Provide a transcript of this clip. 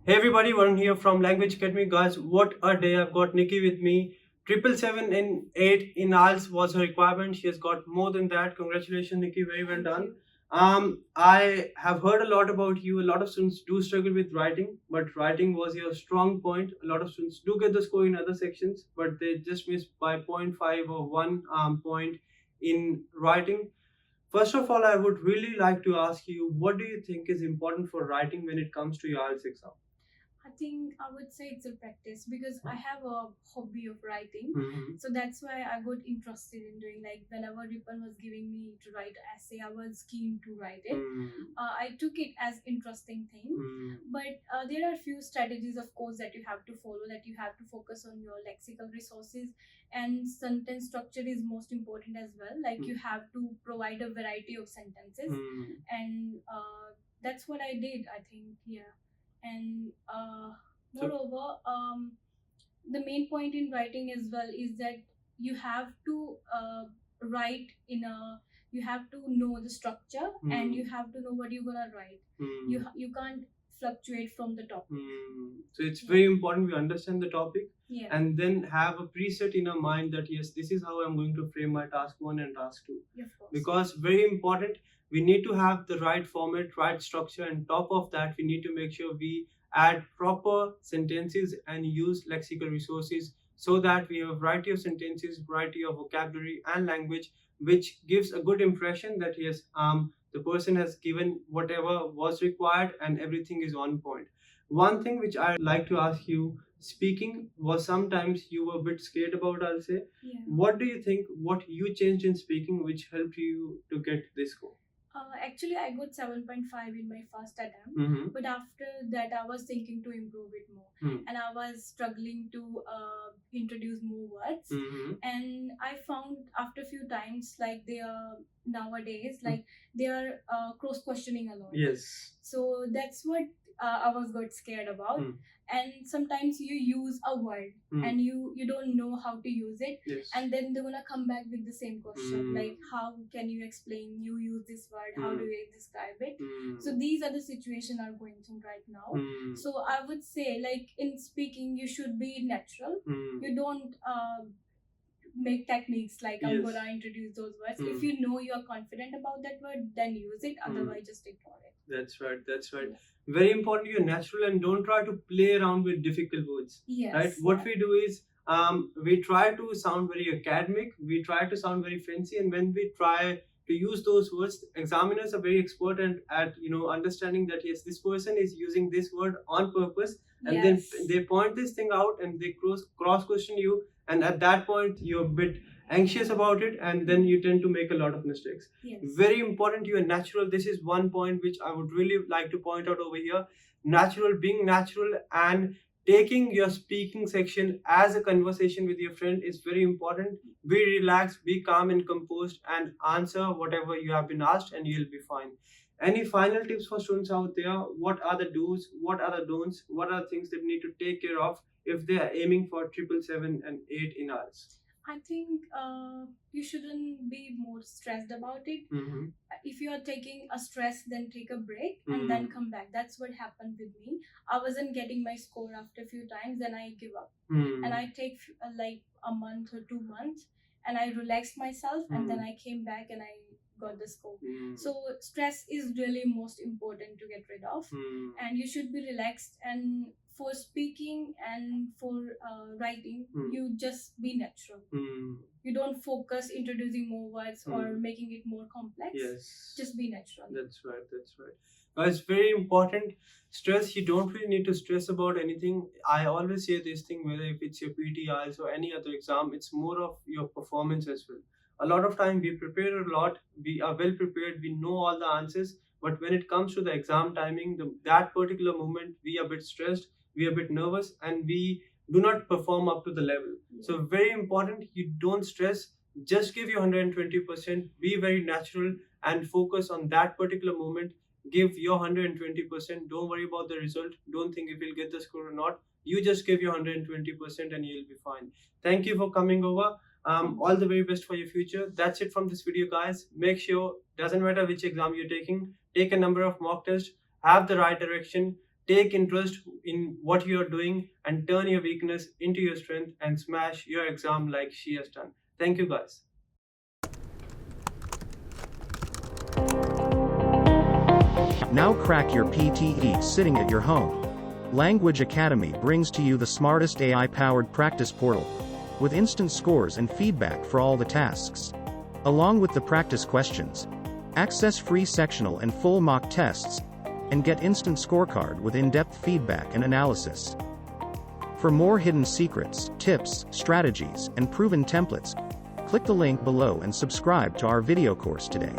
Hey everybody, Varun here from Language Academy. Guys, what a day. I've got Nikki with me. 777 in 8 in IELTS was her requirement. She has got more than that. Congratulations, Nikki. Very well done. I have heard a lot about you. A lot of students do struggle with writing, but writing was your strong point. A lot of students do get the score in other sections, but they just miss by 0.5 or 1 point in writing. First of all, I would really like to ask you, what do you think is important for writing when it comes to your IELTS exam? I think I would say it's a practice because I have a hobby of writing. So that's why I got interested in doing, like, whenever 𝗏𝗏 was giving me to write an essay, I was keen to write it. I took it as interesting thing. But there are few strategies, of course, that you have to follow, that you have to focus on your lexical resources, and sentence structure is most important as well. Like you have to provide a variety of sentences, and that's what I did, I think. Yeah. And moreover, the main point in writing as well is that you have to write in a, you have to know the structure, and you have to know what you're gonna write. You can't fluctuate from the topic. So it's very important we understand the topic, Yeah. and then have a preset in our mind that yes, this is how I'm going to frame my task 1 and task 2. Of course. Because very important, we need to have the right format, right structure, and top of that we need to make sure we add proper sentences and use lexical resources so that we have a variety of sentences, variety of vocabulary and language, which gives a good impression that yes, the person has given whatever was required and everything is on point. One thing which I'd like to ask you, speaking was sometimes you were a bit scared about, I'll say. Yeah. What do you think, what you changed in speaking which helped you to get this score? Actually, I got 7.5 in my first attempt, but after that, I was thinking to improve it more, and I was struggling to introduce more words. And I found after a few times, like they are nowadays, like they are cross questioning a lot. Yes. So that's what I was got scared about. And sometimes you use a word and you don't know how to use it. Yes. And then they're gonna come back with the same question, like how can you explain you use this word, how do you describe it? So these are the situation I'm going through right now. So I would say, like, in speaking you should be natural. You don't make techniques like I'm gonna introduce those words. If you know you are confident about that word, then use it, otherwise just ignore it. That's right, that's right. Very important, you're natural and don't try to play around with difficult words. Yes. Right? What we do is we try to sound very academic, we try to sound very fancy, and when we try to use those words, examiners are very expert at understanding that yes, this person is using this word on purpose, and then they point this thing out and they cross question you, and at that point you're a bit anxious about it, and then you tend to make a lot of mistakes. Yes. Very important, you are natural. This is one point which I would really like to point out over here. Natural, being natural and taking your speaking section as a conversation with your friend is very important. Be relaxed, be calm and composed, and answer whatever you have been asked, and you'll be fine. Any final tips for students out there? What are the do's, what are the don'ts, what are the things they need to take care of if they are aiming for 777 and 8 in IELTS? I think you shouldn't be more stressed about it. If you are taking a stress, then take a break and then come back. That's what happened with me. I wasn't getting my score after a few times, then I give up. And I take like a month or 2 months, and I relaxed myself, and then I came back and I got the score. So stress is really most important to get rid of, and you should be relaxed. And for speaking and for writing, you just be natural. You don't focus introducing more words or making it more complex. Yes. Just be natural. That's right, that's right. It's very important. Stress, you don't really need to stress about anything. I always say this thing, whether if it's your PTE IELTS or any other exam, it's more of your performance as well. A lot of time we prepare a lot, we are well prepared, we know all the answers, but when it comes to the exam timing, that particular moment, we are a bit stressed, we are a bit nervous, and we do not perform up to the level. So very important, you don't stress, just give your 120%, be very natural and focus on that particular moment. Give your 120%, don't worry about the result, don't think if you'll get the score or not, you just give your 120% and you'll be fine. Thank you for coming over. All the very best for your future. That's it from this video, guys. Make sure, doesn't matter which exam you're taking, take a number of mock tests, have the right direction, Take interest in what you are doing and turn your weakness into your strength and smash your exam like she has done. Thank you guys. Now crack your PTE sitting at your home. Language Academy brings to you the smartest AI-powered practice portal, with instant scores and feedback for all the tasks. Along with the practice questions, access free sectional and full mock tests, and get instant scorecard with in-depth feedback and analysis. For more hidden secrets, tips, strategies, and proven templates, click the link below and subscribe to our video course today.